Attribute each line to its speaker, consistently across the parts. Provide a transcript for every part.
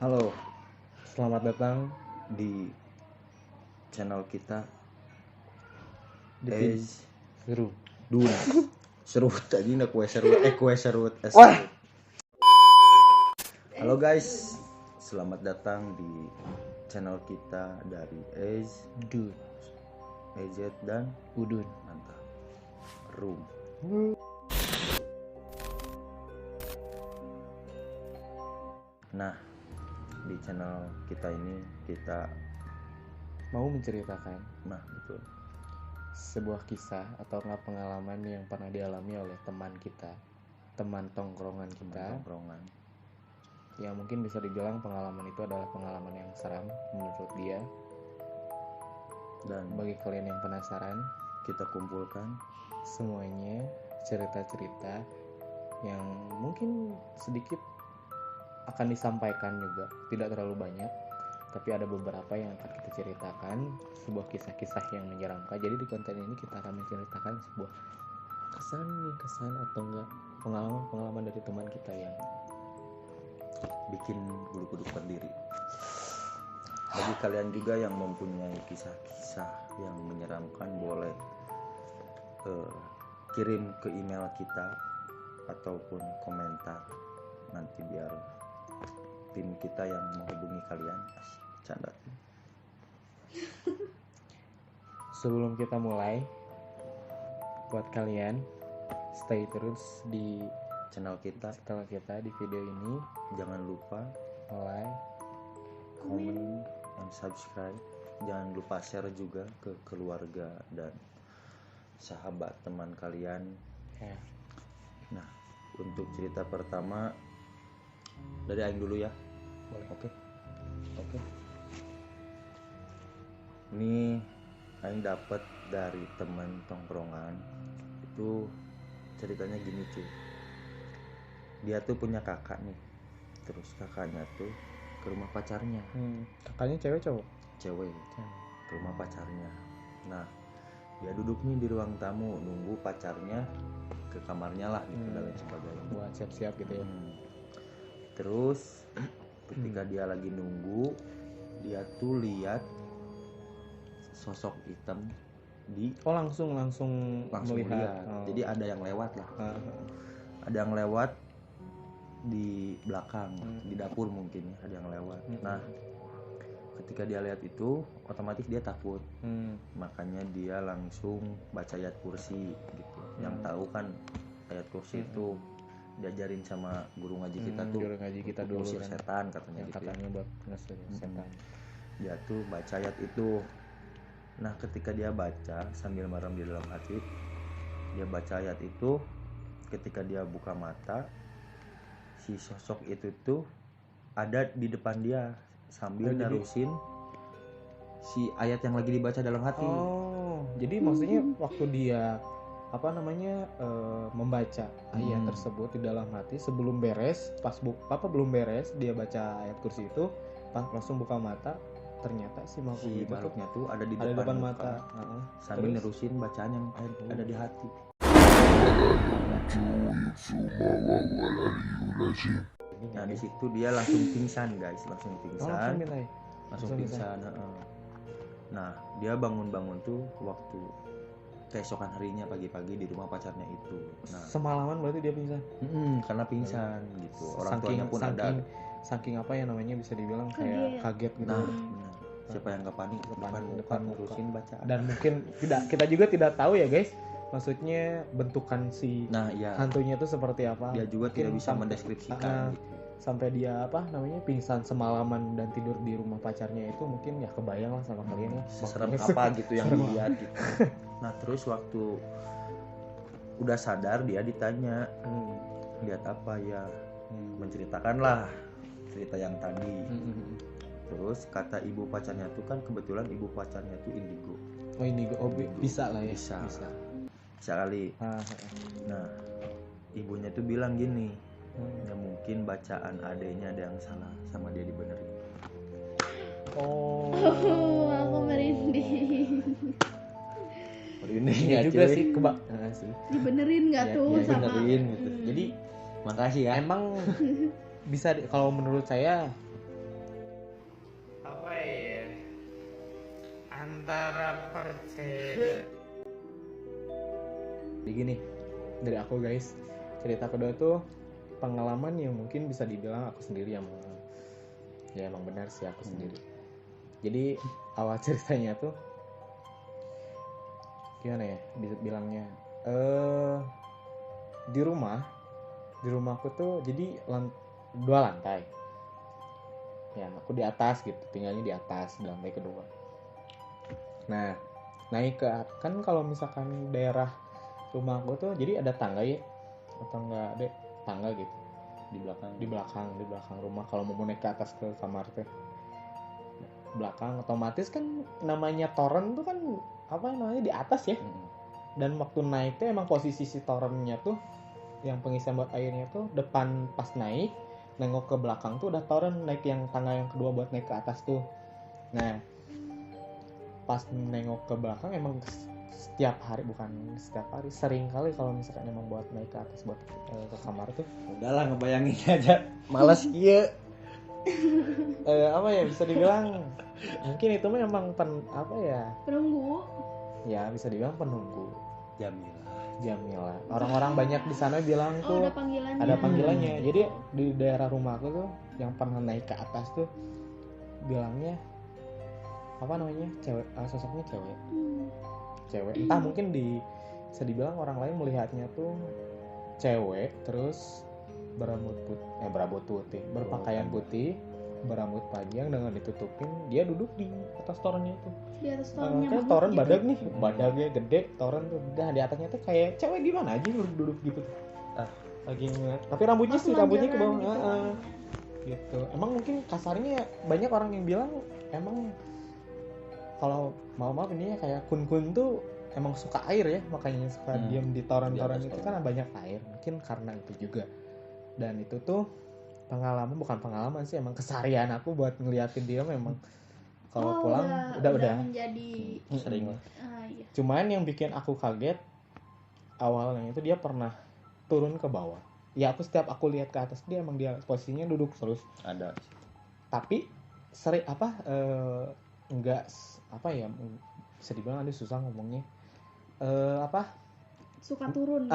Speaker 1: Halo, selamat datang di channel kita
Speaker 2: Di
Speaker 1: Es
Speaker 2: seru.
Speaker 1: Dun. Serut tadi nak kue serut.
Speaker 2: Wah.
Speaker 1: Halo guys, selamat datang di channel kita dari
Speaker 2: Dude,
Speaker 1: EZ dan
Speaker 2: udun.
Speaker 1: mantap Room. Nah, di channel kita ini kita
Speaker 2: Mau menceritakan
Speaker 1: betul
Speaker 2: sebuah kisah atau enggak pengalaman yang pernah dialami oleh teman kita, teman tongkrongan kita,
Speaker 1: tongkrongan.
Speaker 2: yang mungkin bisa dibilang pengalaman itu adalah pengalaman yang seram menurut dia.
Speaker 1: Dan
Speaker 2: Bagi kalian yang penasaran,
Speaker 1: kita kumpulkan
Speaker 2: semuanya cerita-cerita yang mungkin sedikit akan disampaikan juga, tidak terlalu banyak, tapi ada beberapa yang akan kita ceritakan, sebuah kisah-kisah yang menyeramkan. Jadi di konten ini kita akan menceritakan sebuah kesan atau enggak pengalaman dari teman kita yang
Speaker 1: bikin bulu kuduk berdiri. Bagi kalian juga yang mempunyai kisah-kisah yang menyeramkan, boleh kirim ke email kita ataupun komentar, nanti biar tim kita yang menghubungi kalian. Canda.
Speaker 2: Sebelum kita mulai, buat kalian stay terus di
Speaker 1: Channel kita,
Speaker 2: channel kita di video ini,
Speaker 1: jangan lupa
Speaker 2: like,
Speaker 1: komen, and subscribe. Jangan lupa share juga ke keluarga dan sahabat teman kalian.
Speaker 2: ya.
Speaker 1: Nah, untuk cerita pertama dari Aing dulu ya.
Speaker 2: Boleh.
Speaker 1: Oke. Ini Aing dapat dari teman tongkrongan. Itu ceritanya gini cuy. Dia tuh punya kakak nih. Terus kakaknya tuh ke rumah pacarnya,
Speaker 2: Kakaknya cewek cowok?
Speaker 1: cewek, ke rumah pacarnya. Nah, dia duduk nih di ruang tamu nunggu pacarnya ke kamarnya lah gitu dan lain sebagainya.
Speaker 2: Buat siap-siap gitu ya.
Speaker 1: Terus ketika dia lagi nunggu, dia tuh lihat sosok hitam di
Speaker 2: Oh langsung melihat.
Speaker 1: lihat. Jadi ada yang lewat lah. Ada yang lewat di belakang, di dapur mungkin ya, ada yang lewat. Nah, ketika dia lihat itu, otomatis dia takut. Makanya dia langsung baca ayat kursi gitu. Yang tahu kan ayat kursi itu diajarin sama guru ngaji kita tuh.
Speaker 2: Guru ngaji kita dulu
Speaker 1: usir
Speaker 2: kan.
Speaker 1: setan katanya
Speaker 2: Yang
Speaker 1: gitu.
Speaker 2: katanya buat ngusir setan.
Speaker 1: Dia tuh baca ayat itu. Nah, ketika dia baca sambil merem di dalam hati, dia baca ayat itu, ketika dia buka mata, si sosok itu tuh ada di depan dia sambil nerusin si ayat yang lagi dibaca dalam hati.
Speaker 2: Oh, jadi maksudnya waktu dia membaca ayat tersebut di dalam hati sebelum beres, pas belum beres dia baca ayat kursi itu, pas langsung buka mata ternyata si makhluk
Speaker 1: Si
Speaker 2: itu
Speaker 1: makhluknya tuh ada di
Speaker 2: ada
Speaker 1: depan
Speaker 2: mata.
Speaker 1: sambil
Speaker 2: Terus?
Speaker 1: nerusin bacaan yang ada di hati. Nah, di situ dia langsung pingsan guys, langsung pingsan. Langsung pingsan. Nah, dia bangun tuh waktu keesokan harinya pagi-pagi di rumah pacarnya itu. Nah,
Speaker 2: Semalaman berarti dia pingsan.
Speaker 1: karena pingsan gitu. Orang tuanya pun ada.
Speaker 2: Saking apa ya namanya, bisa dibilang kayak kaget gitu.
Speaker 1: Nah, benar. Siapa yang gak panik depan muka terusin bacaan.
Speaker 2: Dan mungkin kita juga tidak tahu ya guys, maksudnya bentukan si
Speaker 1: iya.
Speaker 2: hantunya itu seperti apa.
Speaker 1: Dia juga
Speaker 2: Mungkin
Speaker 1: tidak bisa mendeskripsikan gitu.
Speaker 2: Sampai dia pingsan semalaman dan tidur di rumah pacarnya itu, mungkin ya kebayang lah sama kalian lah
Speaker 1: Seserem apa gitu yang dilihat gitu. Nah, terus waktu udah sadar dia ditanya, lihat apa ya? Menceritakanlah cerita yang tadi. Terus kata ibu pacarnya tuh, kan kebetulan ibu pacarnya tuh indigo.
Speaker 2: Oh indigo, bisa lah ya.
Speaker 1: Bisa kali. Nah, ibunya tuh bilang gini, ya mungkin bacaan adenya ada yang salah, sama dia dibenerin.
Speaker 2: Oh,
Speaker 3: aku merinding.
Speaker 1: Ini
Speaker 2: iya juga sih sih.
Speaker 3: Dibenerin nggak
Speaker 2: Ya,
Speaker 3: tuh
Speaker 2: ya,
Speaker 3: sama
Speaker 1: benerin gitu. Jadi makasih ya.
Speaker 2: Emang bisa kalau menurut saya
Speaker 4: antara percaya.
Speaker 2: Jadi gini, dari aku guys, cerita kedua tuh pengalaman yang mungkin bisa dibilang aku sendiri yang mengalami. Ya emang benar sih aku sendiri. Jadi awal ceritanya tuh gimana ya bilangnya, di rumahku tuh jadi 2 lantai. Ya aku di atas gitu, tinggalnya di atas di lantai kedua. Nah naik ke kan kalau misalkan daerah rumahku tuh jadi ada tangga ya, atau enggak ada tangga gitu
Speaker 1: di
Speaker 2: di belakang rumah. Kalau mau naik ke atas ke kamar teh belakang, otomatis kan namanya toren tuh kan apa namanya di atas ya. Dan waktu naik tuh emang posisi si torennya tuh yang pengisian buat airnya tuh depan, pas naik nengok ke belakang tuh udah toren, naik yang tangga yang kedua buat naik ke atas tuh. Nah pas nengok ke belakang emang setiap hari sering kali kalau misalkan emang buat naik ke atas buat ke kamar tuh
Speaker 1: udahlah ngebayangin aja malas iya.
Speaker 2: Apa ya bisa dibilang mungkin itu memang
Speaker 3: Penunggu.
Speaker 2: ya bisa dibilang penunggu
Speaker 1: Jamilah.
Speaker 2: orang-orang banyak di sana bilang
Speaker 3: Oh,
Speaker 2: tuh
Speaker 3: ada panggilannya.
Speaker 2: ada panggilannya. Jadi di daerah rumahku tuh yang pernah naik ke atas tuh bilangnya apa namanya sosoknya cewek entah mungkin bisa dibilang orang lain melihatnya tuh cewek terus berpakaian putih, berambut panjang dengan ditutupin, dia duduk di atas torennya itu.
Speaker 3: Di atas torennya
Speaker 2: Kan
Speaker 3: banget
Speaker 2: toren
Speaker 3: gitu.
Speaker 2: badak nih, badagnya gede, toren tuh. Nah, di atasnya tuh kayak cewek gimana aja duduk gitu. Lagi tapi rambutnya
Speaker 3: Pas
Speaker 2: ke bawah.
Speaker 3: melanjaran
Speaker 2: Gitu. Emang mungkin kasarnya banyak orang yang bilang emang kalau maaf ini ya kayak kun tuh emang suka air ya, makanya suka diam di toren-toren itu kan banyak air. Mungkin karena itu juga. Dan itu tuh bukan pengalaman sih, emang keseharian aku buat ngeliatin dia memang kalau pulang udah
Speaker 3: menjadi
Speaker 1: sering lah.
Speaker 3: iya.
Speaker 2: Cuman yang bikin aku kaget awalnya itu dia pernah turun ke bawah. Ya aku setiap aku lihat ke atas dia emang dia posisinya duduk terus.
Speaker 1: Ada.
Speaker 2: Tapi sering enggak apa ya bisa dibilang ada susah ngomongnya.
Speaker 3: Suka turun.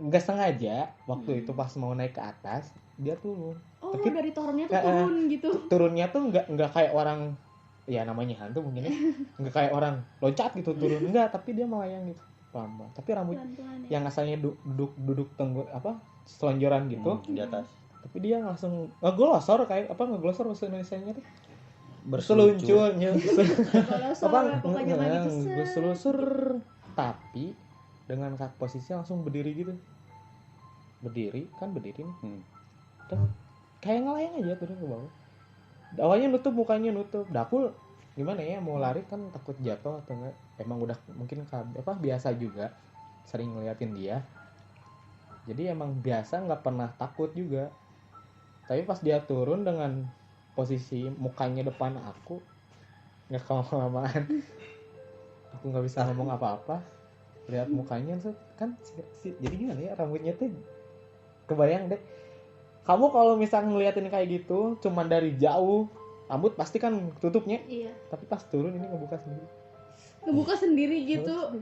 Speaker 2: Enggak sengaja waktu itu pas mau naik ke atas dia turun.
Speaker 3: Oh,
Speaker 2: Tapi
Speaker 3: dari torennya tuh turun gitu.
Speaker 2: Turunnya tuh enggak kayak orang ya namanya hantu mungkin ya. Enggak kayak orang loncat gitu turun, enggak, tapi dia melayang gitu. Pelan-pelan. Tapi rambut
Speaker 3: Pelan-pelan ya.
Speaker 2: yang asalnya duduk selonjoran gitu.
Speaker 1: Di atas.
Speaker 2: Tapi dia langsung ngeglosor kayak ngeglosor bahasa Indonesianya tuh.
Speaker 1: Berseluncur.
Speaker 3: Kalau pokoknya lagi tuh
Speaker 2: Berselusur, tapi dengan posisi langsung berdiri gitu. Berdiri nih. Tuh, kayak ngelayang aja turun ke bawah. Awalnya mukanya nutup. Aku gimana ya mau lari kan takut jatuh atau enggak. Emang udah mungkin biasa juga sering ngeliatin dia. Jadi emang biasa nggak pernah takut juga. Tapi pas dia turun dengan posisi mukanya depan aku, nggak kelamaan. Aku nggak bisa ngomong apa-apa. Lihat mukanya tuh kan jadi gimana ya, rambutnya tuh kebayang deh. Kamu kalau misalnya ngeliatin kayak gitu cuman dari jauh, rambut pasti kan tutupnya.
Speaker 3: Iya.
Speaker 2: Tapi pas turun ini ngebuka sendiri.
Speaker 3: Ngebuka sendiri gitu.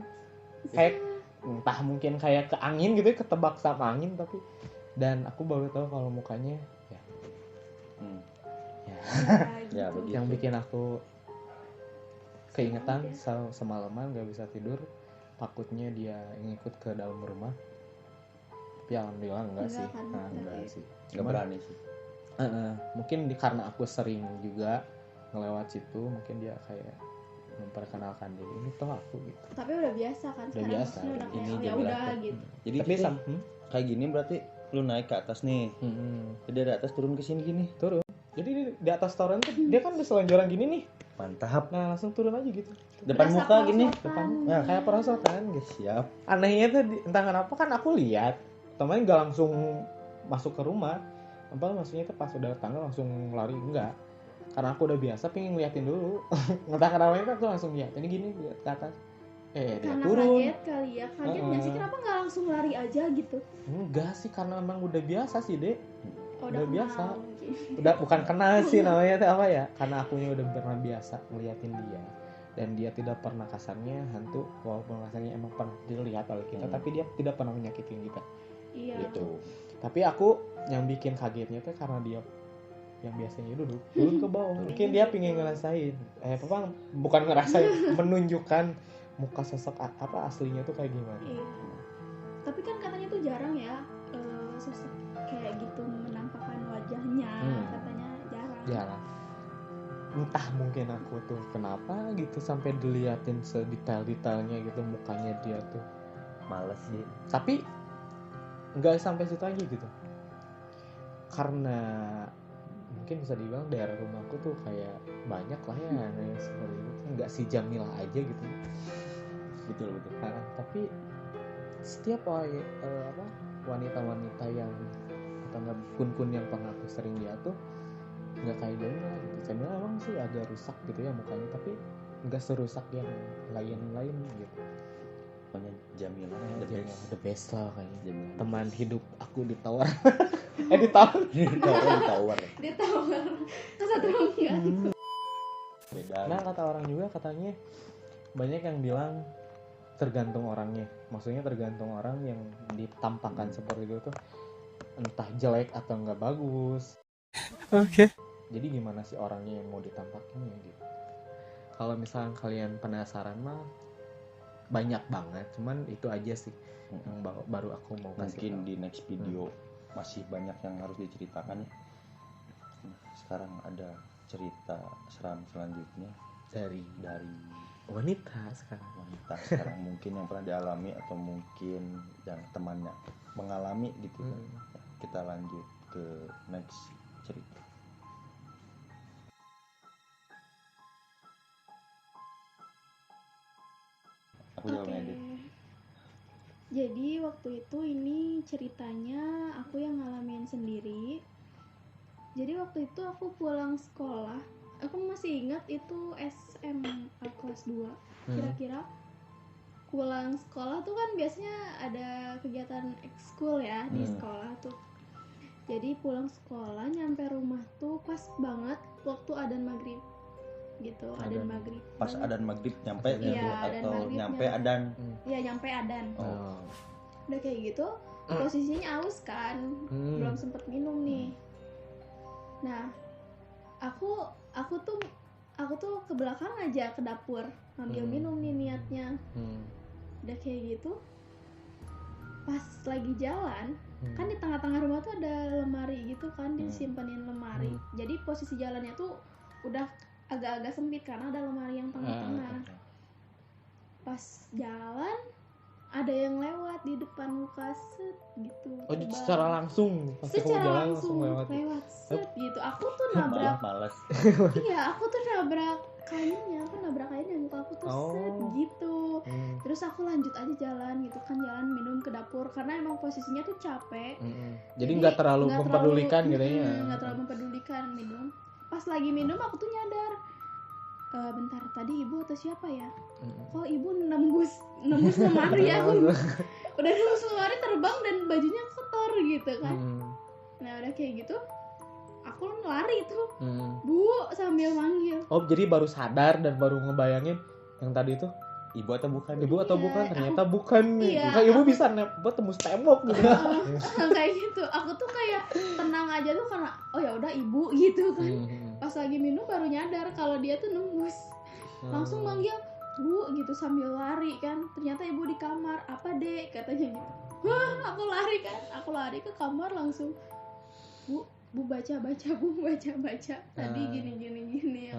Speaker 2: Kayak entah mungkin kayak ke angin gitu ya, ketebak sama angin. Tapi dan aku baru tahu kalau mukanya
Speaker 1: Ya begitu.
Speaker 2: yang bikin aku keingetan semalaman gak bisa tidur, takutnya dia ngikut ke dalam rumah. Tapi alhamdulillah enggak sih. Enggak sih.
Speaker 1: Nggak berani sih.
Speaker 2: Mungkin karena aku sering juga ngelewat situ, mungkin dia kayak memperkenalkan diri, ini toh aku gitu.
Speaker 3: Tapi udah biasa kan
Speaker 2: Udah
Speaker 3: sekarang,
Speaker 2: biasa,
Speaker 3: maksudnya udah
Speaker 2: ini
Speaker 3: kayak
Speaker 2: dia
Speaker 3: ya udah
Speaker 2: bilang.
Speaker 3: gitu.
Speaker 1: Jadi
Speaker 2: Tapi
Speaker 1: gitu, kayak gini berarti lu naik ke atas nih. Jadi dari atas turun ke sini gini.
Speaker 2: Turun. Jadi di atas toren tuh dia kan udah selonjoran gini nih.
Speaker 1: Mantap.
Speaker 2: Nah, langsung turun aja gitu.
Speaker 1: Depan
Speaker 3: Berasa
Speaker 1: muka gini.
Speaker 3: perosotan.
Speaker 2: Nah, kayak perosotan guys.
Speaker 1: Siap.
Speaker 2: Anehnya tuh entah kenapa kan aku lihat temen gak langsung masuk ke rumah. Maksudnya tuh pas udah tangga langsung lari, enggak. Karena aku udah biasa pengen ngeliatin dulu. Entah kenapa itu aku langsung lihat. Ini gini lihat ke atas. Dia
Speaker 3: Karena
Speaker 2: turun.
Speaker 3: kaget kali ya. Kaget nggak sih, kenapa nggak langsung lari aja gitu?
Speaker 2: Enggak sih, karena emang udah biasa sih, Dek.
Speaker 3: Oh,
Speaker 2: Udah
Speaker 3: kenal
Speaker 2: biasa.
Speaker 3: mungkin.
Speaker 2: Udah bukan kenal sih namanya tuh apa ya? Karena akunya udah pernah biasa ngeliatin dia. dan dia tidak pernah kasarnya hantu, walaupun kasarnya emang pernah dilihat oleh kita, tapi dia tidak pernah menyakitin kita.
Speaker 3: Iya.
Speaker 2: Gitu. Tapi aku yang bikin kagetnya tuh karena dia yang biasanya duduk turun ke bawah. Mungkin dia pingin ngerasain, bukan ngerasain, menunjukkan muka sosok apa aslinya tuh kayak gimana.
Speaker 3: Iya. Tapi kan katanya tuh jarang ya sosok kayak gitu menampakkan wajahnya, katanya jarang.
Speaker 2: Jarang. Entah mungkin aku tuh kenapa gitu sampai diliatin sedetail-detailnya gitu mukanya dia tuh.
Speaker 1: Males sih.
Speaker 2: Tapi nggak sampai situ aja gitu. Karena mungkin bisa dibilang daerah rumahku tuh kayak banyak lah ya yang seperti itu. Nggak si Jamilah aja gitu.
Speaker 1: Betul.
Speaker 2: Tapi setiap wanita-wanita yang atau nggak kun-kun yang pernah aku sering lihat tuh nggak kayak Jamila gitu. Jamila emang sih agak rusak gitu ya mukanya, tapi nggak serusak yang lain-lain gitu.
Speaker 1: Pokoknya Jamila
Speaker 2: The best lah kayaknya.
Speaker 1: Jamila.
Speaker 2: Teman hidup aku ditawar. ditawar.
Speaker 1: Ditawar.
Speaker 3: Dia tahu kesetrum enggak?
Speaker 1: Beda.
Speaker 2: Nah kata orang juga katanya banyak yang bilang tergantung orangnya. Maksudnya tergantung orang yang ditampakkan seperti itu tuh entah jelek atau nggak bagus.
Speaker 4: Oke.
Speaker 2: Jadi gimana sih orangnya yang mau ditampakinnya gitu. Kalau misalnya kalian penasaran mah banyak banget, cuman itu aja sih yang baru aku mau kasih
Speaker 1: Mungkin
Speaker 2: tahu.
Speaker 1: di next video masih banyak yang harus diceritakan ya. Sekarang ada cerita seram selanjutnya
Speaker 2: dari wanita sekarang.
Speaker 1: Mungkin yang pernah dialami atau mungkin yang temannya mengalami gitu kan. Kita lanjut ke next cerita. Aku jawab
Speaker 3: Oke.
Speaker 1: edit.
Speaker 3: Jadi waktu itu ini ceritanya aku yang ngalamin sendiri. Jadi waktu itu aku pulang sekolah. Aku masih ingat itu SMA kelas 2. Kira-kira pulang sekolah tuh kan biasanya ada kegiatan ekskul ya di sekolah tuh. Jadi pulang sekolah nyampe rumah tuh pas banget waktu adzan maghrib gitu. Adzan maghrib.
Speaker 1: Pas adzan maghrib nyampe
Speaker 3: Iya,
Speaker 1: gitu
Speaker 3: adzan
Speaker 1: atau
Speaker 3: maghrib
Speaker 1: nyampe
Speaker 3: nyampe.
Speaker 1: adzan.
Speaker 3: Iya nyampe adzan.
Speaker 1: Oh.
Speaker 3: Udah kayak gitu posisinya aus kan, belum sempet minum nih. Nah aku tuh ke belakang aja ke dapur ngambil minum nih niatnya. Udah kayak gitu pas lagi jalan kan di tengah-tengah rumah tuh ada lemari gitu kan, disimpanin lemari. Jadi posisi jalannya tuh udah agak-agak sempit karena ada lemari yang tengah-tengah. Pas jalan ada yang lewat di depan muka set gitu.
Speaker 2: Oh, secara langsung pas kamu
Speaker 3: Secara
Speaker 2: jalan
Speaker 3: langsung
Speaker 2: lewat
Speaker 3: set gitu. Aku tuh nabrak.
Speaker 1: Males.
Speaker 3: Iya, aku tuh nabrak kainnya muka aku tuh set gitu. Terus aku lanjut aja jalan gitu kan, jalan minum ke dapur karena emang posisinya tuh capek.
Speaker 2: Jadi nggak terlalu mempedulikan gitu ya.
Speaker 3: Nggak terlalu mempedulikan minum. Pas lagi minum aku tuh nyadar, bentar tadi ibu atau siapa ya? Kok ibu nembus lemari aku? Udah nembus lemari terbang dan bajunya kotor gitu kan. Nah udah kayak gitu, aku lari tuh, Bu sambil manggil.
Speaker 2: Oh jadi baru sadar dan baru ngebayangin yang tadi itu
Speaker 1: Ibu atau bukan?
Speaker 2: ibu atau
Speaker 3: Iya,
Speaker 2: bukan? Ternyata bukan nih.
Speaker 3: Iya,
Speaker 2: Kayak ibu bisa buat tembus tembok gitu.
Speaker 3: Kayak gitu. Aku tuh kayak tenang aja tuh karena oh ya udah ibu gitu kan. Pas lagi minum baru nyadar kalau dia tuh nembus. Langsung manggil Bu gitu sambil lari kan. Ternyata ibu di kamar. Apa Dek? Katanya gitu. Wah, aku lari ke kamar langsung. Bu baca. Tadi gini ya.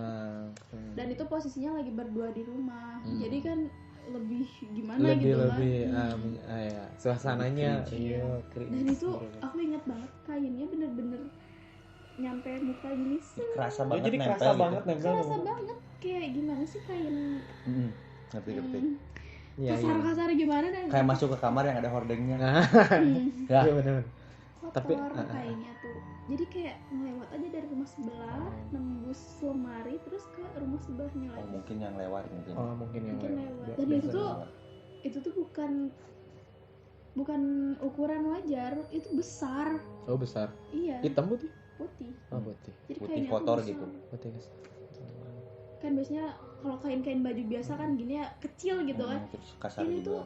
Speaker 3: Dan itu posisinya lagi berdua di rumah. Jadi kan lebih gimana gitu kan.
Speaker 2: Ya, suasananya
Speaker 3: Dan itu aku ingat banget kainnya bener-bener nyampe muka gini sih.
Speaker 1: Kerasa banget
Speaker 2: jadi
Speaker 1: nempel
Speaker 2: kerasa
Speaker 1: gitu.
Speaker 2: banget nempel.
Speaker 3: Kerasa banget kayak gimana sih kain
Speaker 1: Ngerti.
Speaker 2: Iya,
Speaker 3: kasar-kasar gimana dan
Speaker 1: Kayak masuk ke kamar yang ada hordengnya.
Speaker 2: Ya, benar.
Speaker 3: kotor
Speaker 2: Tapi,
Speaker 3: kainnya tuh. Jadi kayak ngelewat aja dari rumah sebelah, nembus lemari terus ke rumah sebelahnya
Speaker 1: Oh,
Speaker 3: lagi.
Speaker 1: mungkin yang lewat mungkin.
Speaker 2: Oh, mungkin yang
Speaker 3: Mungkin
Speaker 2: lewat.
Speaker 3: lewat. Dan itu tuh bukan ukuran wajar, itu besar.
Speaker 2: Oh, besar.
Speaker 3: Iya,
Speaker 2: Hitam putih.
Speaker 3: putih.
Speaker 2: Oh, putih.
Speaker 3: Jadi
Speaker 1: Putih
Speaker 3: kainnya tuh
Speaker 1: kotor
Speaker 3: besar.
Speaker 1: gitu.
Speaker 2: Putih guys.
Speaker 3: Kan biasanya kalau kain-kain baju biasa kan gini ya kecil gitu kan.
Speaker 1: Terus kasar
Speaker 3: Ini
Speaker 1: juga.
Speaker 3: tuh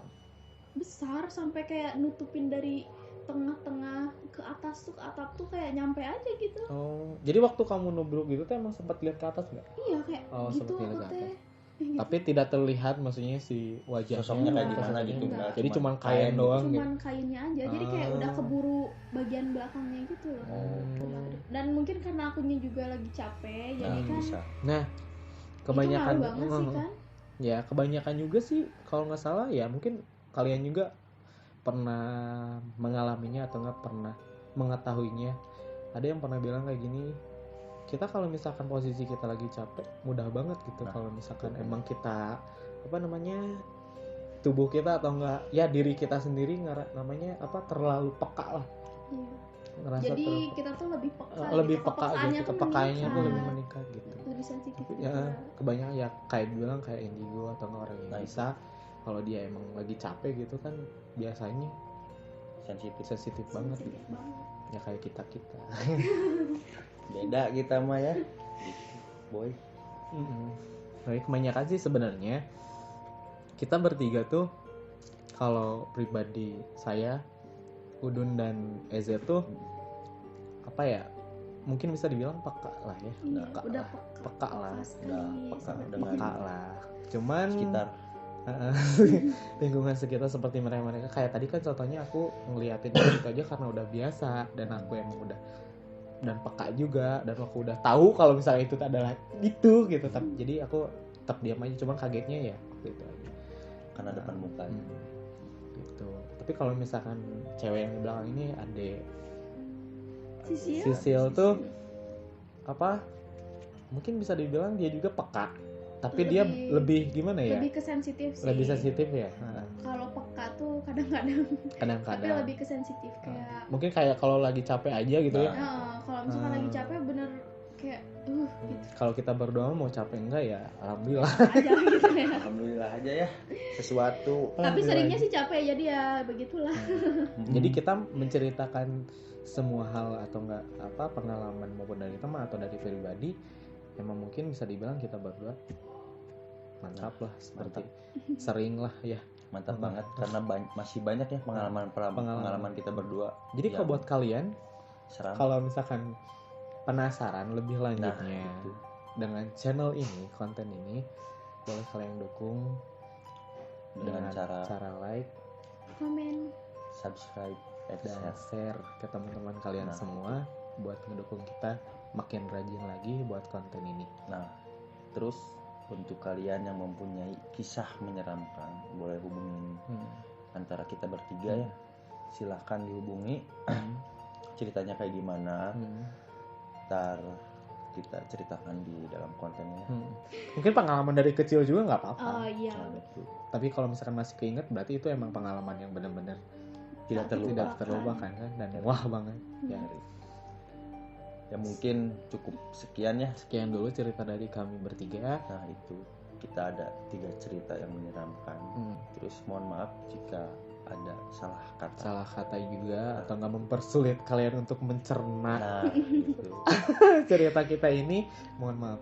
Speaker 3: besar sampai kayak nutupin dari tengah-tengah ke atas tuh, ke atap tuh kayak nyampe aja gitu.
Speaker 2: Oh, jadi waktu kamu nubruk gitu tuh emang sempat lihat ke atas nggak?
Speaker 3: Iya kayak
Speaker 2: Oh,
Speaker 3: gitu
Speaker 2: sempet
Speaker 3: aku
Speaker 2: lihat ke
Speaker 3: teh.
Speaker 2: Tapi tidak terlihat maksudnya si wajahnya.
Speaker 1: Sosoknya kayak
Speaker 3: Enggak.
Speaker 1: gimana gitu
Speaker 3: Enggak.
Speaker 2: Jadi cuman kain doang gitu.
Speaker 3: Cuman kainnya aja, jadi kayak udah
Speaker 2: Ah.
Speaker 3: keburu bagian belakangnya gitu loh.
Speaker 2: Oh.
Speaker 3: Dan mungkin karena akunya juga lagi capek, jadi
Speaker 1: Nah,
Speaker 3: kan
Speaker 1: bisa.
Speaker 2: Nah,
Speaker 3: itu
Speaker 2: kebanyakan
Speaker 3: ngaruh banget sih kan.
Speaker 2: ya kebanyakan juga sih kalau nggak salah ya mungkin kalian juga pernah mengalaminya atau nggak pernah mengetahuinya. Ada yang pernah bilang kayak gini, kita kalau misalkan posisi kita lagi capek mudah banget gitu.
Speaker 1: Nah,
Speaker 2: Kalau misalkan
Speaker 1: betul.
Speaker 2: emang kita apa namanya tubuh kita atau enggak ya diri kita sendiri namanya apa terlalu peka lah,
Speaker 3: Iya.
Speaker 2: ngerasa
Speaker 3: Jadi
Speaker 2: terlalu
Speaker 3: kita tuh lebih peka,
Speaker 2: lebih
Speaker 3: gitu.
Speaker 2: peka
Speaker 3: Kepekaannya
Speaker 2: gitu,
Speaker 3: tuh
Speaker 2: kepekaannya tuh lebih
Speaker 3: meningkat.
Speaker 2: meningkat gitu.
Speaker 3: Lebih sensitif
Speaker 2: Tapi
Speaker 3: gitu.
Speaker 2: ya kebanyakan ya kayak bilang kayak indigo atau nggak orang yang
Speaker 1: Nah,
Speaker 2: bisa kalau dia emang lagi capek gitu kan biasanya
Speaker 1: Sensitif.
Speaker 2: sensitif banget
Speaker 3: Sensitif
Speaker 2: gitu.
Speaker 3: banget.
Speaker 2: Ya kayak kita
Speaker 1: Beda kita mah ya. Boy.
Speaker 2: Tapi kebanyakan sih sebenarnya kita bertiga tuh kalau pribadi saya, Udun dan Eze tuh apa ya mungkin bisa dibilang peka lah ya.
Speaker 3: Iya,
Speaker 2: Peka
Speaker 3: udah
Speaker 2: lah.
Speaker 3: peka.
Speaker 2: Peka lah.
Speaker 3: sekali
Speaker 1: Udah peka
Speaker 3: sampai
Speaker 1: dengan
Speaker 2: Peka lah. Cuman
Speaker 1: Sekitar.
Speaker 2: lingkungan sekitar seperti mereka kayak tadi kan contohnya aku ngeliatin itu aja karena udah biasa dan aku emang udah dan peka juga dan aku udah tahu kalau misalnya itu adalah itu gitu tapi jadi aku tetap diam aja cuman kagetnya ya gitu aja
Speaker 1: Karena depan muka.
Speaker 2: gitu. Tapi kalau misalkan cewek yang di belakang ini Ade
Speaker 3: Sisil
Speaker 2: tuh apa mungkin bisa dibilang dia juga peka tapi dia lebih gimana ya
Speaker 3: lebih ke sensitif sih.
Speaker 2: lebih sensitif ya.
Speaker 3: Kalau peka tuh kadang-kadang tapi
Speaker 2: Kadang-kadang
Speaker 3: lebih ke sensitif kayak
Speaker 2: mungkin kayak kalau lagi capek aja gitu ya.
Speaker 3: kalau misalkan lagi capek bener kayak gitu
Speaker 2: Kalau kita berdoa mau capek enggak ya alhamdulillah.
Speaker 3: aja gitu ya.
Speaker 1: Alhamdulillah aja ya. Sesuatu.
Speaker 3: Tapi seringnya sih capek jadi ya begitulah.
Speaker 2: Jadi kita menceritakan semua hal atau enggak apa pengalaman maupun dari teman atau dari pribadi emang mungkin bisa dibilang kita berdua mantap lah seperti sering lah ya.
Speaker 1: Mantap banget karena masih banyak ya pengalaman kita berdua.
Speaker 2: Jadi
Speaker 1: yang
Speaker 2: kalau buat kalian
Speaker 1: seram.
Speaker 2: kalau misalkan penasaran lebih
Speaker 1: Nah,
Speaker 2: lanjutnya
Speaker 1: itu.
Speaker 2: dengan channel ini, konten ini, boleh kalian dukung
Speaker 1: Dengan cara
Speaker 2: like
Speaker 3: Komen.
Speaker 1: subscribe
Speaker 2: dan
Speaker 1: share.
Speaker 2: share ke teman-teman kalian
Speaker 1: Nah,
Speaker 2: semua buat ngedukung kita makin rajin lagi buat konten ini.
Speaker 1: Nah, terus untuk kalian yang mempunyai kisah menyeramkan, boleh hubungin antara kita bertiga ya. Silahkan dihubungi. Ceritanya kayak gimana? Ntar kita ceritakan di dalam kontennya.
Speaker 2: Mungkin pengalaman dari kecil juga nggak apa-apa.
Speaker 3: Oh iya.
Speaker 1: Nah, betul.
Speaker 2: Tapi kalau misalkan masih keinget berarti itu emang pengalaman yang benar-benar
Speaker 1: Tidak terlupakan.
Speaker 2: terlupakan kan dan wah banget. Ya,
Speaker 1: Ya mungkin cukup sekian ya.
Speaker 2: sekian dulu cerita dari kami bertiga.
Speaker 1: Nah itu kita ada 3 cerita yang menyeramkan. Terus mohon maaf jika ada salah kata.
Speaker 2: Salah kata juga atau nggak mempersulit kalian untuk mencerna
Speaker 1: Nah gitu.
Speaker 2: cerita kita ini. Mohon maaf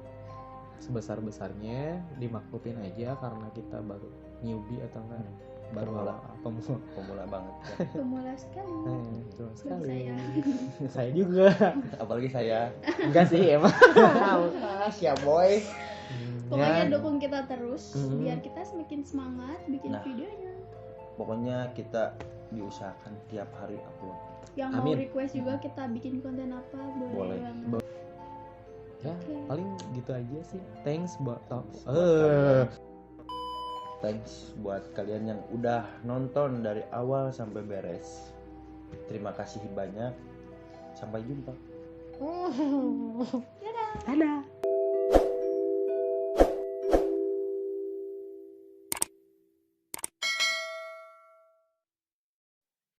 Speaker 2: sebesar-besarnya, dimaklupin aja karena kita baru newbie atau enggak baru
Speaker 1: Pemula banget ya.
Speaker 3: Pemula sekali.
Speaker 2: Betul
Speaker 3: Bagi
Speaker 2: sekali.
Speaker 3: saya.
Speaker 2: Saya juga.
Speaker 1: Apalagi saya.
Speaker 2: Enggak sih emang.
Speaker 1: Siap boy.
Speaker 3: Pokoknya dukung kita terus
Speaker 2: Mhm.
Speaker 3: biar kita semakin semangat bikin
Speaker 1: Nah.
Speaker 3: videonya.
Speaker 1: Pokoknya kita diusahakan tiap hari upload.
Speaker 3: Yang mau
Speaker 2: Amin.
Speaker 3: request juga kita bikin konten apa boleh,
Speaker 1: Boleh.
Speaker 3: banget.
Speaker 2: Ya,
Speaker 3: Oke.
Speaker 2: paling gitu aja sih. Thanks buat
Speaker 1: Thanks buat kalian yang udah nonton dari awal sampai beres. Terima kasih banyak. Sampai jumpa.
Speaker 3: Dadah.